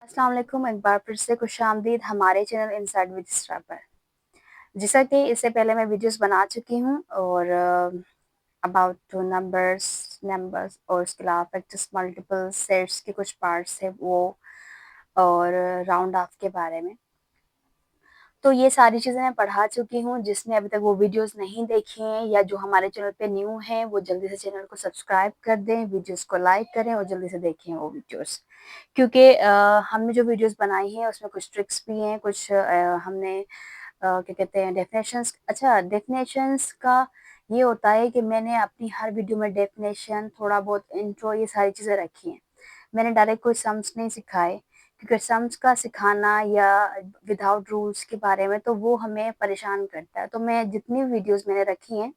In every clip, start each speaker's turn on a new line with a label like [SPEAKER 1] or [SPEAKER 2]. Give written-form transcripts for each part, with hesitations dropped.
[SPEAKER 1] अस्सलाम वालेकुम, एक बार फिर से खुशामदीद हमारे चैनल इनसाइड विद इस्रा पर। जैसा कि इससे पहले मैं वीडियोस बना चुकी हूँ और अबाउट नंबर्स और उसके अलावा फैक्टर्स मल्टीपल सेट्स के कुछ पार्ट्स है वो, और राउंड ऑफ के बारे में। तो ये सारी चीज़ें मैं पढ़ा चुकी हूँ। जिसने अभी तक वो वीडियोस नहीं देखी हैं या जो हमारे चैनल पे न्यू हैं वो जल्दी से चैनल को सब्सक्राइब कर दें, वीडियोस को लाइक करें और जल्दी से देखें वो वीडियोस। क्योंकि हमने जो वीडियोस बनाई हैं उसमें कुछ ट्रिक्स भी हैं, कुछ हमने क्या कहते हैं डेफिनेशंस। अच्छा, डेफिनेशंस का ये होता है कि मैंने अपनी हर वीडियो में डेफिनेशन, थोड़ा बहुत इंट्रो, ये सारी चीज़ें रखी हैं। मैंने डायरेक्ट कोई सम्स नहीं सिखाए, क्योंकि सम्स का सिखाना या विदाउट रूल्स के बारे में तो वो हमें परेशान करता है। तो मैं जितनी वीडियोस मैंने रखी हैं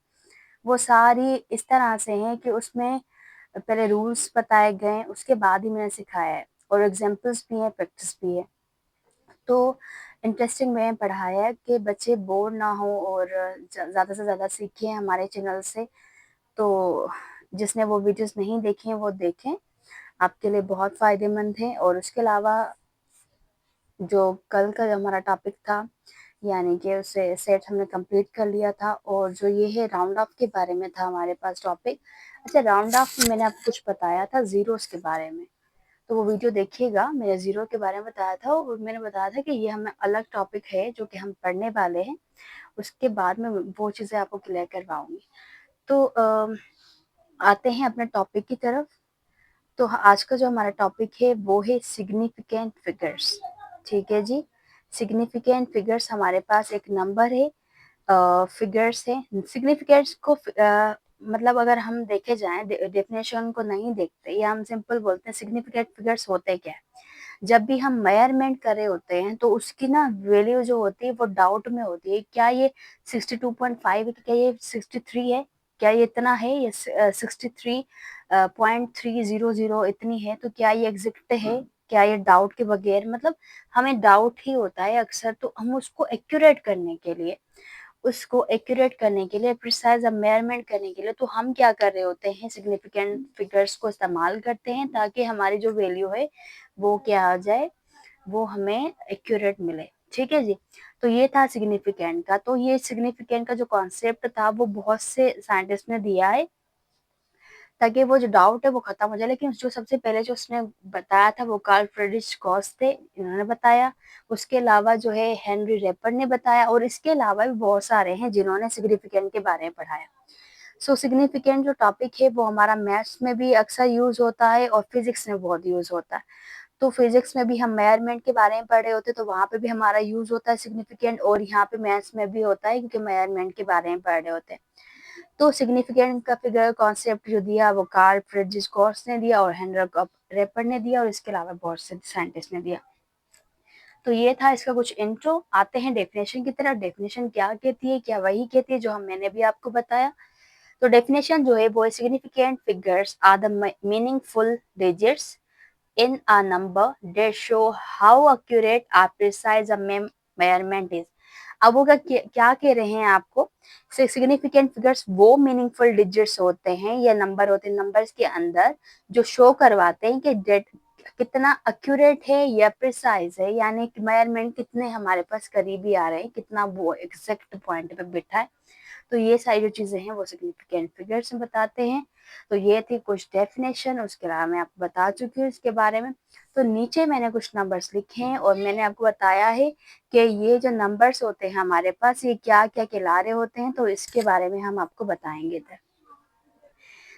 [SPEAKER 1] वो सारी इस तरह से हैं कि उसमें पहले रूल्स बताए गए हैं, उसके बाद ही मैंने सिखाया है, और एग्जांपल्स भी हैं, प्रैक्टिस भी है। तो इंटरेस्टिंग वे में पढ़ाया है कि बच्चे बोर ना हो और ज़्यादा से ज़्यादा सीखें हमारे चैनल से। तो जिसने वो वीडियोस नहीं देखे हैं वो देखें, आपके लिए बहुत फ़ायदेमंद है। और उसके अलावा जो कल का जो हमारा टॉपिक था, यानी कि उसे सेट हमने कंप्लीट कर लिया था, और जो ये है राउंड ऑफ के बारे में था हमारे पास टॉपिक। अच्छा, राउंड ऑफ में मैंने आपको कुछ बताया था ज़ीरोस के बारे में, तो वो वीडियो देखिएगा। मैंने ज़ीरो के बारे में बताया था और मैंने बताया था कि ये हमें अलग टॉपिक है जो कि हम पढ़ने वाले हैं, उसके बाद में वो चीज़ें आपको क्लियर करवाऊँगी। तो आते हैं अपने टॉपिक की तरफ। तो आज का जो हमारा टॉपिक है वो है सिग्निफिकेंट फिगर्स। ठीक है जी, सिग्निफिकेंट फिगर्स हमारे पास एक नंबर है, फिगर्स है। सिग्निफिकेंट्स को मतलब अगर हम देखे जाएं, डेफिनेशन को नहीं देखते या हम सिंपल बोलते हैं सिग्निफिकेंट फिगर्स होते क्या है। जब भी हम मेजरमेंट कर रहे होते हैं तो उसकी ना वैल्यू जो होती है वो डाउट में होती है, क्या ये 62.5 है, क्या ये 63 है, क्या ये इतना है, ये 63.300 इतनी है, तो क्या ये एग्जैक्ट है, क्या ये डाउट के बगैर, मतलब हमें डाउट ही होता है अक्सर। तो हम उसको एक्यूरेट करने के लिए प्रिसाइज मेजरमेंट करने के लिए तो हम क्या कर रहे होते हैं, सिग्निफिकेंट फिगर्स को इस्तेमाल करते हैं, ताकि हमारी जो वैल्यू है वो क्या आ जाए, वो हमें एक्यूरेट मिले। ठीक है जी, तो ये था सिग्निफिकेंट का। तो ये सिग्निफिकेंट का जो कॉन्सेप्ट था वो बहुत से साइंटिस्ट ने दिया है, ताकि वो जो डाउट है वो खत्म हो जाए। लेकिन जो सबसे पहले जो उसने बताया था वो कार्ल फ्रेडरिक गॉस थे, इन्होंने बताया। उसके अलावा जो है हेनरी रेपर ने बताया, और इसके अलावा भी बहुत सारे हैं जिन्होंने सिग्निफिकेंट के बारे में पढ़ाया। सो सिग्निफिकेंट जो टॉपिक है वो हमारा मैथ्स में भी अक्सर यूज होता है और फिजिक्स में बहुत यूज होता है। तो फिजिक्स में भी हम मेजरमेंट के बारे में पढ़ रहे होते हैं तो वहाँ पे भी हमारा यूज होता है सिग्निफिकेंट, और यहाँ पे मैथ्स में भी होता है क्योंकि मेजरमेंट के बारे में पढ़ रहे होते हैं। तो सिग्निफिकेंट का फिगर कॉन्सेप्ट जो दिया वो कार्ल फ्रेडरिक गॉस ने दिया और हेनरी रेपर ने दिया, और इसके अलावा बहुत से साइंटिस्ट ने दिया। तो ये था इसका कुछ इंट्रो। आते हैं डेफिनेशन की तरफ। डेफिनेशन क्या कहती है, क्या वही कहती है जो मैंने भी आपको बताया। तो डेफिनेशन जो है वो significant figures are the meaningful digits in a number that show how accurate or precise a measurement is। अब वो क्या कह रहे हैं आपको, सिग्निफिकेंट फिगर्स वो मीनिंगफुल डिजिट्स होते हैं या नंबर होते हैं, नंबर्स के अंदर जो शो करवाते हैं कि डेट कितना एक्यूरेट है या प्रिसाइज है, यानी कि मेजरमेंट कितने हमारे पास करीबी आ रहे हैं, कितना वो एग्जैक्ट पॉइंट पे बिठा है। तो ये सारी जो चीजें हैं वो सिग्निफिकेंट फिगर्स में बताते हैं। तो ये थी कुछ डेफिनेशन, उसके अलावा मैं आपको बता चुकी हूँ इसके बारे में। तो नीचे मैंने कुछ नंबर्स लिखे हैं और मैंने आपको बताया है कि ये जो नंबर्स होते हैं हमारे पास ये क्या क्या कहला रहे होते हैं, तो इसके बारे में हम आपको बताएंगे इधर।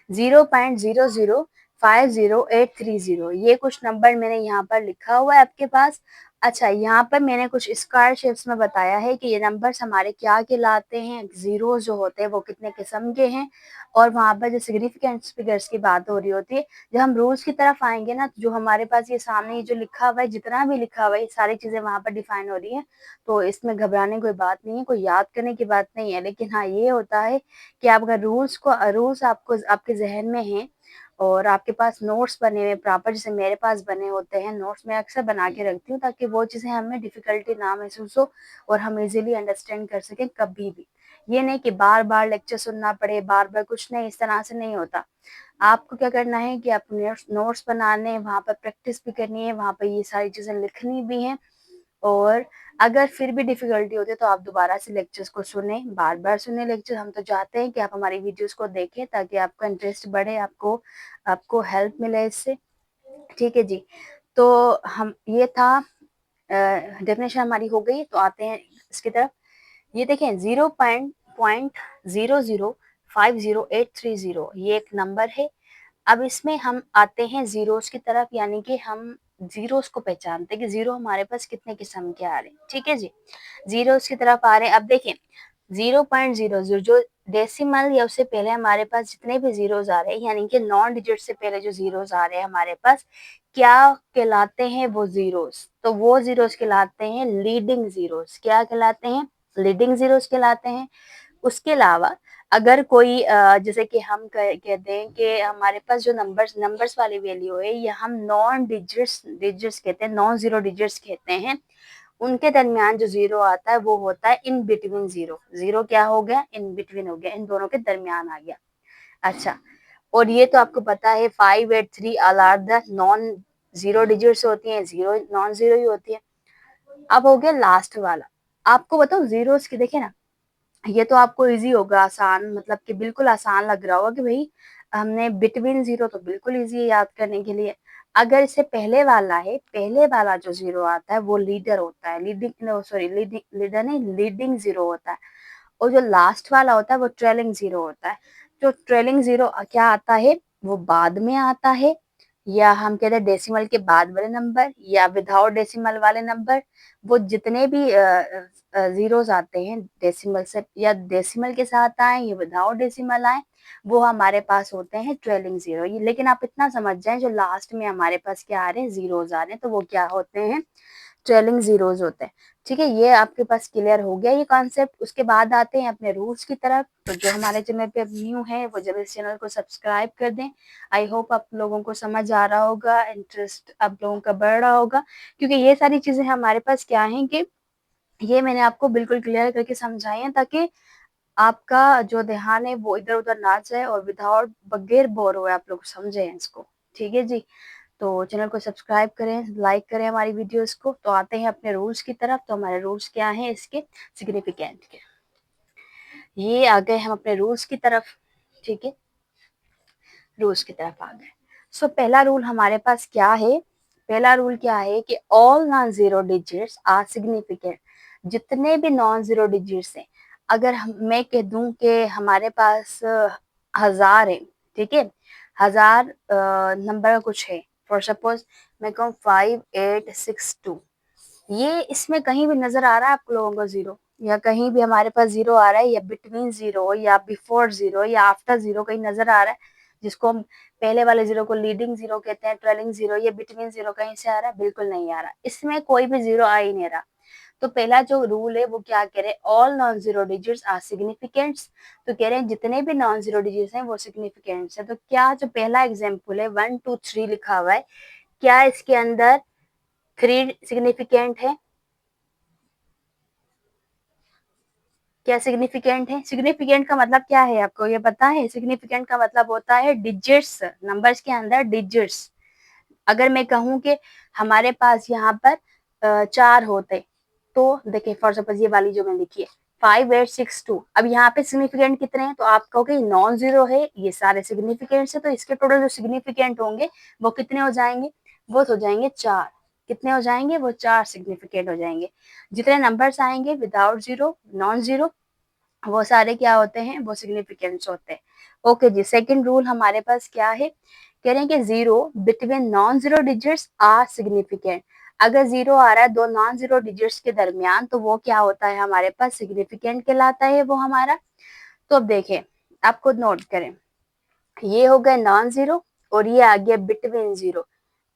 [SPEAKER 1] 0.0050830, ये कुछ नंबर मैंने यहाँ पर लिखा हुआ है आपके पास। अच्छा, यहाँ पर मैंने कुछ स्क्वायर शेप्स में बताया है कि ये नंबर्स हमारे क्या कहलाते हैं, जीरो जो होते हैं वो कितने किस्म के हैं, और वहाँ पर जो सिग्निफिकेंट फिगर्स की बात हो रही होती है। जब हम रूल्स की तरफ आएंगे ना, तो जो हमारे पास ये सामने जो लिखा हुआ है, जितना भी लिखा हुआ है, ये सारी चीजें वहाँ पर डिफाइन हो रही है। तो इसमें घबराने की कोई बात नहीं है, कोई याद करने की बात नहीं है। लेकिन हाँ, ये होता है कि आप अगर रूल्स आपको आपके जहन में हैं और आपके पास नोट्स बने हुए प्रॉपर, जैसे मेरे पास बने होते हैं नोट्स, मैं अक्सर बना के रखती हूँ ताकि वो चीज़ें हमें डिफिकल्टी ना महसूस हो और हम इजीली अंडरस्टैंड कर सकें कभी भी। ये नहीं कि बार बार लेक्चर सुनना पड़े, बार बार कुछ नहीं, इस तरह से नहीं होता। आपको क्या करना है कि आप नोट्स बनाने, वहां पर प्रैक्टिस भी करनी है, वहां पर ये सारी चीजें लिखनी भी हैं। और अगर फिर भी डिफिकल्टी होती है तो आप दोबारा से लेक्चर्स को सुने, बार बार सुने लेक्चर। हम तो चाहते हैं कि आप हमारी वीडियोस को देखें ताकि आपका इंटरेस्ट बढ़े, आपको आपको हेल्प मिले इससे। ठीक है जी। तो हम ये था, डेफिनेशन हमारी हो गई। तो आते हैं इसकी तरफ। ये देखें 0.00508330 ये एक नंबर है। अब इसमें हम आते हैं जीरोस की तरफ, यानी कि हम जीरोस को पहचानते हैं कि जीरो हमारे पास कितने किस्म के आ रहे हैं। ठीक है जी, जीरोस की तरफ आ रहे हैं। अब देखें 0.00 जो डेसिमल या उससे पहले हमारे पास जितने भी जीरोस आ रहे हैं, यानी कि नॉन डिजिट से पहले जो जीरोस आ रहे हैं हमारे पास, क्या कहलाते हैं वो जीरोस? तो वो जीरोस कहलाते हैं लीडिंग जीरोस। क्या कहलाते हैं? लीडिंग जीरोस कहलाते हैं। उसके अलावा अगर कोई जैसे कि हम कहते हैं कि हमारे पास जो नंबर्स वाली वैल्यू है, ये हम नॉन डिजिट्स कहते हैं, नॉन जीरो डिजिट्स कहते हैं। उनके दरमियान जो जीरो आता है वो होता है इन बिटवीन जीरो। जीरो क्या हो गया? इन बिटवीन हो गया, इन दोनों के दरमियान आ गया। अच्छा, और ये तो आपको पता है 583 all are the non zero digits होती हैं, जीरो नॉन जीरो ही होती है। अब हो गया लास्ट वाला। आपको बताओ जीरोस की, देखे ना, ये तो आपको इजी होगा, आसान, मतलब कि बिल्कुल आसान लग रहा होगा कि भाई हमने बिटवीन जीरो, तो बिल्कुल इजी है याद करने के लिए। अगर इससे पहले वाला है, पहले वाला जो जीरो आता है वो लीडर होता है, लीडिंग, सॉरी लीडर नहीं, लीडिंग जीरो होता है। और जो लास्ट वाला होता है वो ट्रेलिंग जीरो होता है। जो ट्रेलिंग जीरो क्या आता है, वो बाद में आता है, या हम कहते हैं डेसिमल के बाद वाले नंबर, या विदाउट डेसिमल वाले नंबर। वो जितने भी जीरोस आते हैं डेसिमल से, या डेसिमल के साथ आए या विदाउट डेसिमल आए, वो हमारे पास होते हैं ट्रेलिंग जीरो। लेकिन आप इतना समझ जाएं, जो लास्ट में हमारे पास क्या आ रहे हैं, जीरोस आ रहे हैं, तो वो क्या होते हैं? ट्रेलिंग जीरोस होते हैं। ठीक है, ये आपके पास क्लियर हो गया ये कॉन्सेप्ट। उसके बाद आते हैं अपने रूल्स की तरफ। तो जो हमारे चैनल पे न्यू है वो जल्दी इस चैनल को सब्सक्राइब कर दें। आई होप आप लोगों को समझ आ रहा होगा, इंटरेस्ट आप लोगों का बढ़ रहा होगा, क्योंकि ये सारी चीजें हमारे पास क्या है कि ये मैंने आपको बिल्कुल क्लियर करके समझाई है, ताकि आपका जो ध्यान है वो इधर उधर ना जाए, और विदाउट बगैर बोर हुए आप लोग समझें इसको। ठीक है जी। तो चैनल को सब्सक्राइब करें, लाइक करें हमारी वीडियोस को। तो आते हैं अपने रूल्स की तरफ। तो हमारे रूल्स क्या हैं इसके सिग्निफिकेंट के, ये आ गए हम अपने रूल्स की तरफ। ठीक है, रूल्स की तरफ आ गए। सो पहला रूल हमारे पास क्या है? पहला रूल क्या है कि all non zero digits are significant. जितने भी नॉन जीरो डिजिट्स हैं, अगर मैं कह दूं कि हमारे पास 1000 है, ठीक है, 1000 नंबर कुछ है, फॉर सपोज मैं कहूँ 5862, ये इसमें कहीं भी नजर आ रहा है आप लोगों को जीरो, या कहीं भी हमारे पास जीरो आ रहा है, या बिटवीन जीरो, या बिफोर जीरो, या आफ्टर जीरो कहीं नजर आ रहा है, जिसको हम पहले वाले जीरो को लीडिंग जीरो कहते हैं, ट्रेलिंग जीरो, या बिटवीन जीरो कहीं से आ रहा है? बिल्कुल नहीं आ रहा, इसमें कोई भी जीरो आ ही नहीं रहा। तो पहला जो रूल है वो क्या कह रहे हैं? All non zero digits are significants. तो कह रहे हैं जितने भी नॉन जीरो डिजिट्स हैं वो सिग्निफिकेंट्स है। तो क्या जो पहला एग्जाम्पल है 1 2 3 लिखा हुआ है, क्या इसके अंदर 3 सिग्निफिकेंट है? क्या सिग्निफिकेंट है? सिग्निफिकेंट का मतलब क्या है आपको ये पता है? सिग्निफिकेंट का मतलब होता है डिजिट्स, नंबर्स के अंदर डिजिट्स। अगर मैं कहूँ कि हमारे पास यहाँ पर 4 होते, तो देखिए फॉर सपोज ये वाली जो मैंने लिखी है 5862, अब यहाँ पे सिग्निफिकेंट कितने हैं? तो आप कहोगे नॉन जीरो है, ये सारे सिग्निफिकेंट है, तो इसके टोटल जो सिग्निफिकेंट होंगे वो कितने हो जाएंगे? वो हो जाएंगे 4। कितने हो जाएंगे? वो 4 सिग्निफिकेंट हो जाएंगे। जितने नंबर्स आएंगे विदाउट जीरो, नॉन जीरो, वो सारे क्या होते हैं? वो सिग्निफिकेंट्स होते हैं। ओके जी, सेकंड रूल हमारे पास क्या है? कह रहे हैं कि zero between non zero digits are significant. अगर जीरो आ रहा है दो नॉन जीरो डिजिट्स के दरमियान, तो वो क्या होता है हमारे पास? सिग्निफिकेंट कहलाता है वो हमारा। तो अब देखें, आप खुद नोट करें, ये हो गए नॉन जीरो, और ये आ गया बिटवीन जीरो।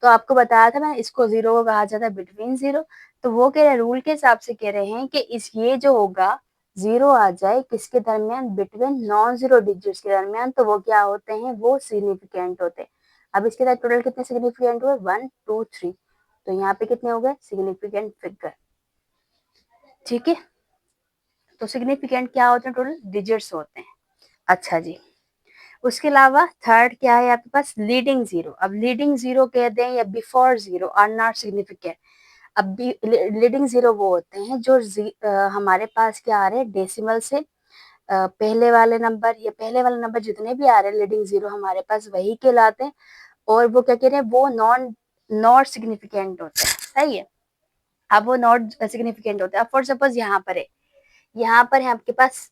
[SPEAKER 1] तो आपको बताया था मैं, इसको जीरो को कहा जाता है बिटवीन जीरो। तो वो कह रहे रूल के हिसाब से कह रहे हैं कि इस ये जो होगा जीरो आ जाए किसके दरमियान? बिटवीन नॉन जीरो डिजिट्स के दरमियान, तो वो क्या होते हैं? वो सिग्निफिकेंट होते हैं। अब इसके साथ टोटल कितने सिग्निफिकेंट हुए? 1 2 3। तो यहाँ पे कितने हो गए सिग्निफिकेंट फिगर? ठीक है, तो सिग्निफिकेंट क्या होते हैं, टोटल डिजिट्स होते हैं। अच्छा जी, उसके अलावा थर्ड क्या है आपके पास, लीडिंग जीरो। अब लीडिंग जीरो कह दें या before zero are not significant. अब भी लीडिंग जीरो वो होते हैं जो हमारे पास क्या आ रहे हैं, डेसिमल से पहले वाले नंबर या पहले वाले नंबर जितने भी आ रहे हैं लीडिंग जीरो हमारे पास वही कहलाते हैं। और वो क्या कह रहे हैं, वो नॉट सिग्निफिकेंट होते हैं। सही है, अब वो नॉट सिग्निफिकेंट होते हैं। अब फॉर सपोज यहाँ पर है आपके पास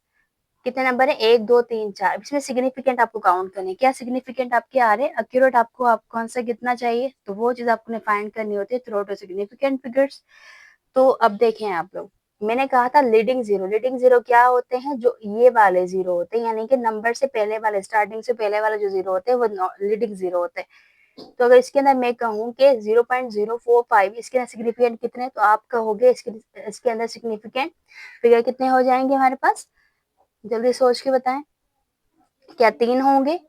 [SPEAKER 1] कितने नंबर है, 1 2 3 4। इसमें सिग्निफिकेंट आपको काउंट करने, क्या सिग्निफिकेंट आपके आ रहे हैं, एक्यूरेट आपको आप कौन सा कितना चाहिए, तो वो चीज आपको फाइंड करनी होती है थ्रू आउट सिग्निफिकेंट फिगर्स। तो अब देखें आप लोग, मैंने कहा था लीडिंग जीरो। लीडिंग जीरो क्या होते हैं, जो ये वाले जीरो होते हैं, यानी कि नंबर से पहले वाले, स्टार्टिंग से पहले वाले जो जीरो होते हैं वो लीडिंग जीरो होते हैं। तो अगर इसके अंदर मैं कहूँ कि 0.045 इसके अंदर सिग्निफिकेंट कितने, तो आप कहोगे इसके अंदर सिग्निफिकेंट फिगर कितने हो जाएंगे हमारे पास, जल्दी सोच के बताएं। क्या 3 होंगे,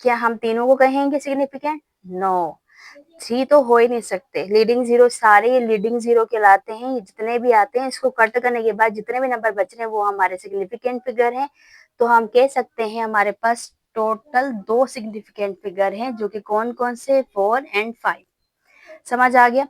[SPEAKER 1] क्या हम तीनों को कहेंगे सिग्निफिकेंट, नो, 3 तो हो ही नहीं सकते। लीडिंग जीरो, सारे लीडिंग जीरो कहलाते हैं, जितने भी आते हैं इसको कट करने के बाद जितने भी नंबर बच रहे हैं वो हमारे सिग्निफिकेंट फिगर हैं। तो हम कह सकते हैं हमारे पास टोटल 2 सिग्निफिकेंट फिगर हैं, जो कि कौन कौन से, 4 एंड 5। समझ आ गया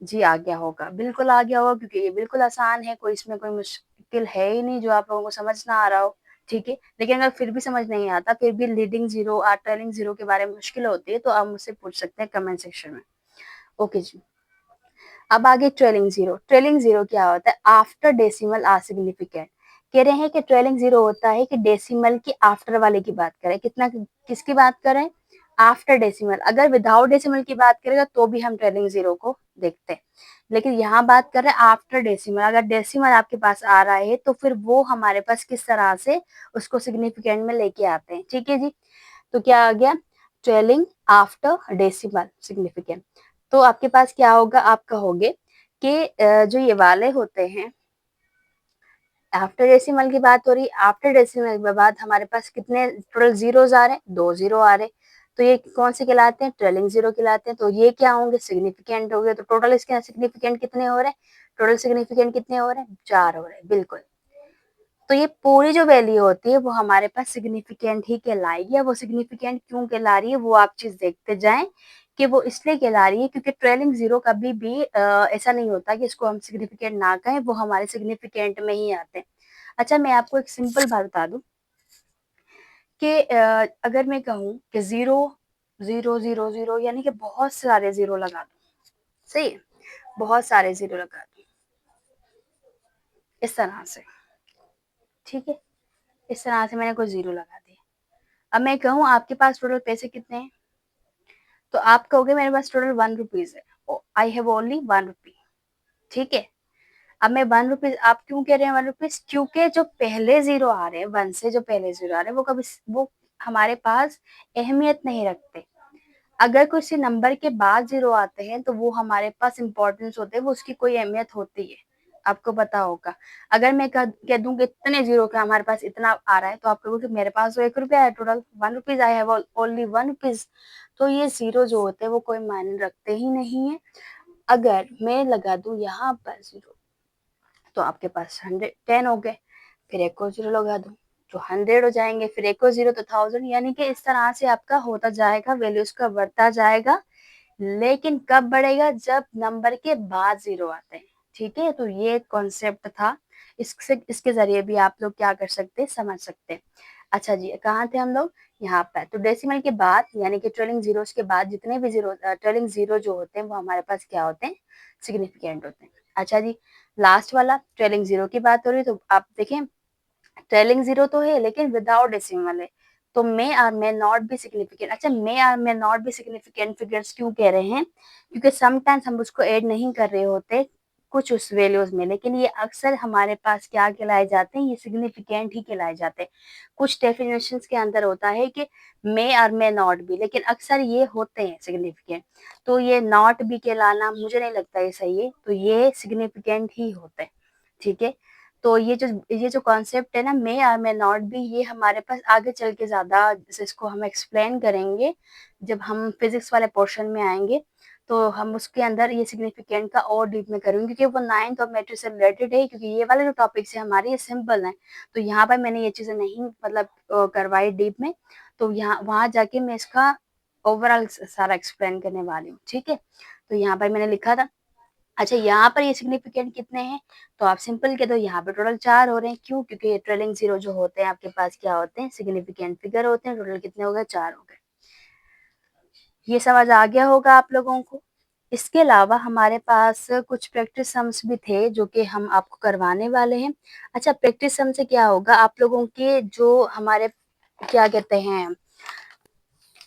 [SPEAKER 1] जी, आ गया होगा, बिल्कुल आ गया होगा, क्योंकि ये बिल्कुल आसान है, कोई इसमें कोई मुश्किल है ही नहीं जो आप लोगों को समझ ना आ रहा हो। ठीक है, लेकिन अगर फिर भी समझ नहीं आता, फिर भी लीडिंग जीरो और ट्रेलिंग जीरो के बारे में मुश्किल होती है, तो आप मुझसे पूछ सकते हैं कमेंट सेक्शन में। ओके जी, अब आगे ट्रेलिंग जीरो। ट्रेलिंग जीरो क्या होता है, आफ्टर डेसिमल आर सिग्निफिकेंट। कह रहे हैं कि ट्रेलिंग जीरो होता है कि डेसिमल की आफ्टर वाले की बात करें, कितना किसकी बात करें, आफ्टर डेसिमल। अगर विदाउट डेसिमल की बात करेगा तो भी हम ट्रेलिंग जीरो को देखते हैं, लेकिन यहाँ बात कर रहे हैं आफ्टर डेसिमल। अगर डेसिमल आपके पास आ रहा है तो फिर वो हमारे पास किस तरह से उसको सिग्निफिकेंट में लेके आते हैं। ठीक है जी, तो क्या आ गया, ट्रेलिंग आफ्टर डेसिमल सिग्निफिकेंट। तो आपके पास क्या होगा, आप कहोगे कि जो ये वाले होते हैं, आफ्टर डेसिमल की बात हो रही, आफ्टर डेसिमल के बाद हमारे पास कितने टोटल जीरोस आ रहे हैं, 2 जीरो आ रहे, तो ये कौन से कहलाते हैं, ट्रेलिंग जीरो कहलाते हैं। तो ये क्या होंगे, सिग्निफिकेंट हो गए। तो टोटल इसके सिग्निफिकेंट कितने हो रहे हैं, टोटल सिग्निफिकेंट कितने हो रहे हैं, 4 हो रहे हैं, बिल्कुल। तो ये पूरी जो वैल्यू होती है वो हमारे पास सिग्निफिकेंट ही कहलाएगी। अब वो सिग्निफिकेंट क्यों कहला रही है वो आप चीज देखते जाएं, कि वो इसलिए कहला रही है क्योंकि ट्रेलिंग जीरो कभी भी ऐसा नहीं होता कि इसको हम सिग्निफिकेंट ना कहें, वो हमारे सिग्निफिकेंट में ही आते हैं। अच्छा, मैं आपको एक सिंपल बात बता दूं कि अगर मैं कहूँ कि 0 0 0 0 यानी कि बहुत सारे जीरो लगा दूं, सही है, बहुत सारे जीरो लगा दूं इस तरह से, ठीक है, इस तरह से मैंने कुछ जीरो लगा दिए। अब मैं कहूँ आपके पास टोटल पैसे कितने हैं, तो आप कहोगे मेरे पास टोटल 1 रुपीज है, आई हैव ओनली 1 रुपी। ठीक है, अब मैं 1 रुपीज, आप क्यों कह रहे हैं 1 रुपीज, क्योंकि जो पहले जीरो आ रहे हैं, 1 से जो पहले जीरो आ रहे हैं वो कभी, वो हमारे पास अहमियत नहीं रखते। अगर किसी नंबर के बाद जीरो आते हैं तो वो हमारे पास इंपॉर्टेंस होते हैं, वो उसकी कोई अहमियत होती है, आपको पता होगा। अगर मैं कह दूं कि इतने जीरो का हमारे पास इतना आ रहा है, तो आप कहोगे मेरे पास तो 1 रुपया है, total 1 rupees, I have only 1 rupees. तो ये जीरो जो होते हैं वो कोई मायने रखते ही नहीं है। अगर मैं लगा दूं यहाँ पर जीरो, तो आपके पास 110 हो गए, फिर एक और जीरो लगा दूं तो 100 हो जाएंगे, फिर एक और जीरो तो 1000, यानी कि इस तरह से आपका होता जाएगा, वैल्यूज का बढ़ता जाएगा। लेकिन कब बढ़ेगा, जब नंबर के बाद जीरो आते हैं। ठीक है, तो ये कॉन्सेप्ट था, इसके जरिए भी आप लोग क्या कर सकते हैं, समझ सकते हैं। अच्छा जी, कहाँ थे हम लोग, यहाँ पर। तो डेसिमल के बाद यानी कि ट्रेलिंग जीरोस के बाद जितने भी जीरो, ट्रेलिंग जीरो जो होते हैं वो हमारे पास क्या होते हैं, सिग्निफिकेंट होते हैं। अच्छा जी, लास्ट वाला ट्रेलिंग जीरो की बात हो रही है, तो आप देखें ट्रेलिंग जीरो तो है लेकिन विदाउट डेसिमल है, तो may or may not be significant. अच्छा, may or may not be significant figures क्यों कह रहे हैं, क्योंकि समटाइम्स हम उसको ऐड नहीं कर रहे होते कुछ उस वैल्यूज में, लेकिन ये अक्सर हमारे पास क्या कहलाए जाते हैं, ये सिग्निफिकेंट ही कहलाए जाते हैं। कुछ डेफिनेशंस के अंदर होता है कि मे और मे नॉट बी, लेकिन अक्सर ये होते हैं सिग्निफिकेंट। तो ये नॉट बी कहलाना मुझे नहीं लगता ये सही है, तो ये सिग्निफिकेंट ही होते हैं। ठीक है, तो ये जो कॉन्सेप्ट है ना, मे और मे नॉट बी, ये हमारे पास आगे चल के ज्यादा इसको हम एक्सप्लेन करेंगे जब हम फिजिक्स वाले पोर्शन में आएंगे, तो हम उसके अंदर ये सिग्निफिकेंट का और डीप में करूँगी, क्योंकि वो 9th ऑफ मैट्रिक्स से रिलेटेड है, क्योंकि ये वाले जो टॉपिक्स है हमारे ये सिंपल हैं। तो यहाँ पर मैंने ये चीज़ें नहीं मतलब करवाई डीप में, तो यहाँ वहाँ जाके मैं इसका ओवरऑल सारा एक्सप्लेन करने वाली हूँ, ठीक है। तो यहाँ पर मैंने लिखा था, अच्छा यहाँ पर ये सिग्निफिकेंट कितने हैं, तो आप सिंपल कह दो यहाँ पे टोटल 4 हो रहे हैं। क्यों? क्योंकि ट्रेलिंग जीरो जो होते हैं आपके पास क्या होते हैं, सिग्निफिकेंट फिगर होते हैं। टोटल कितने हो गए? 4 हो गए। ये समझ आ गया होगा आप लोगों को। इसके अलावा हमारे पास कुछ प्रैक्टिस सम्स भी थे जो कि हम आपको करवाने वाले हैं। अच्छा, प्रैक्टिस सम से क्या होगा, आप लोगों के जो हमारे क्या कहते हैं,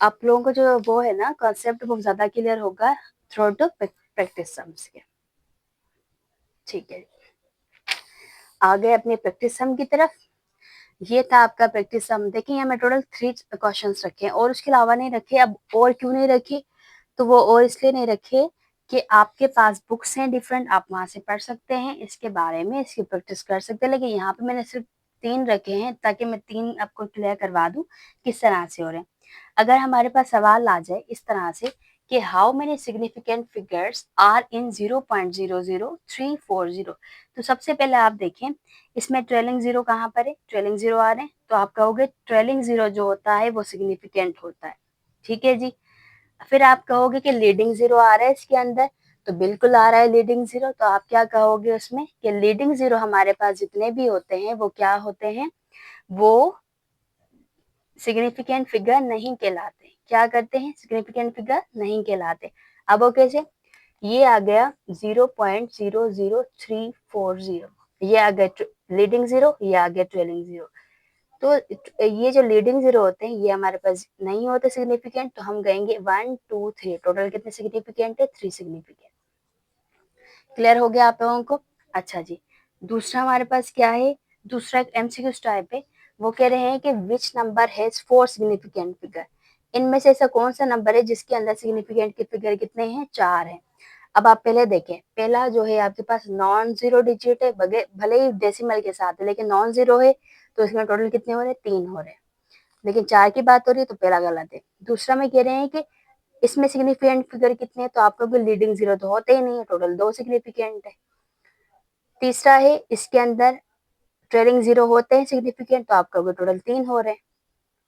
[SPEAKER 1] आप लोगों को जो वो है ना कॉन्सेप्ट, वो ज्यादा क्लियर होगा थ्रू आउट प्रैक्टिस सम्स के। ठीक है, आ गए अपने प्रैक्टिस सम की तरफ। ये था आपका प्रैक्टिस सम। देखिए यहाँ मैं टोटल 3 क्वेश्चंस रखे हैं और उसके अलावा नहीं रखे। अब और क्यों नहीं रखे, तो वो और इसलिए नहीं रखे कि आपके पास बुक्स हैं डिफरेंट, आप वहां से पढ़ सकते हैं इसके बारे में, इसकी प्रैक्टिस कर सकते हैं। लेकिन यहाँ पे मैंने सिर्फ 3 रखे हैं ताकि मैं 3 आपको क्लियर करवा दूं किस तरह से हो रहे हैं। अगर हमारे पास सवाल आ जाए इस तरह से कि how many significant figures are in 0.00340, तो सबसे पहले आप देखें इसमें ट्रेलिंग जीरो कहाँ पर है, ट्रेलिंग जीरो आ रहे हैं, तो आप कहोगे ट्रेलिंग जीरो जो होता है वो सिग्निफिकेंट होता है। ठीक है जी। फिर आप कहोगे कि लीडिंग जीरो आ रहा है इसके अंदर, तो बिल्कुल आ रहा है लीडिंग जीरो। तो आप क्या कहोगे उसमें कि लीडिंग जीरो हमारे पास जितने भी होते हैं वो क्या होते हैं, वो सिग्निफिकेंट फिगर नहीं कहलाते। क्या करते हैं? सिग्निफिकेंट फिगर नहीं कहलाते। अब वो कैसे? ये आ गया 0.00340, ये आ गया लीडिंग जीरो, ये आ गया ट्रेलिंग जीरो। तो ये जो लीडिंग जीरो होते हैं ये हमारे पास नहीं होते सिग्निफिकेंट, तो हम कहेंगे 1 2 3, टोटल कितने सिग्निफिकेंट है? 3 सिग्निफिकेंट। क्लियर हो गया आप लोगों को? अच्छा जी, दूसरा हमारे पास क्या है, दूसरा एक एमसीक्यू टाइप है। वो कह रहे हैं कि which number has 4 significant figure, इनमें से ऐसा कौन सा नंबर है जिसके अंदर सिग्निफिकेंट के फिगर कितने हैं? 4 हैं। अब आप पहले देखें, पहला जो है आपके पास नॉन जीरो डिजिट है, भले ही डेसिमल के साथ है लेकिन नॉन जीरो है, तो इसमें टोटल कितने हो रहे हैं? 3 हो रहे हैं। लेकिन 4 की बात हो रही है तो पहला गलत है। दूसरा में कह रहे हैं कि इसमें सिग्निफिकेंट फिगर कितने हैं, तो आपका कोई लीडिंग जीरो तो होते ही नहीं है, टोटल 2 सिग्निफिकेंट है। तीसरा है इसके अंदर ट्रेलिंग जीरो होते हैं सिग्निफिकेंट, तो आपका कोई टोटल 3 हो रहे हैं।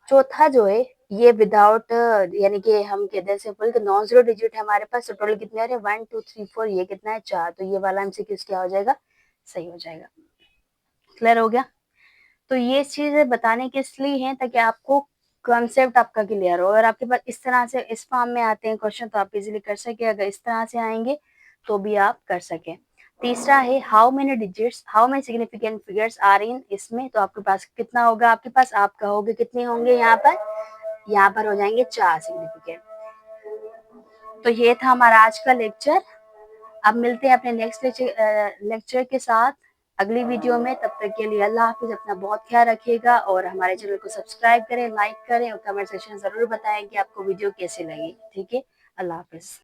[SPEAKER 1] चौथा जो है ये विदाउट यानी कि हम कहते हैं सिंपल कि नॉन जीरो डिजिट है हमारे पास, तो टोटल कितने आ रहे हैं? 1 2 3 4, ये कितना है? 4। तो ये वाला एमसीक्यू क्या हो जाएगा? सही हो जाएगा। क्लियर हो गया? तो ये चीजें बताने के इसलिए हैं ताकि आपको कॉन्सेप्ट आपका क्लियर हो। अगर आपके पास इस तरह से इस फॉर्म में आते हैं क्वेश्चन तो आप इजीली कर सके, अगर इस तरह से आएंगे तो भी आप कर सके। तीसरा है how many digits, how many significant figures are in, इसमें तो आपके पास कितना होगा, आपके पास आप कहोगे कितने होंगे यहाँ पर? यहाँ पर हो जाएंगे 4 सिग्निफिकेंट। तो ये था हमारा आज का लेक्चर। अब मिलते हैं अपने नेक्स्ट लेक्चर के साथ अगली वीडियो में। तब तक के लिए अल्लाह हाफिज, अपना बहुत ख्याल रखिएगा और हमारे चैनल को सब्सक्राइब करें, लाइक करें और कमेंट सेक्शन जरूर बताएं कि आपको वीडियो कैसी लगी। ठीक है, अल्लाह हाफिज।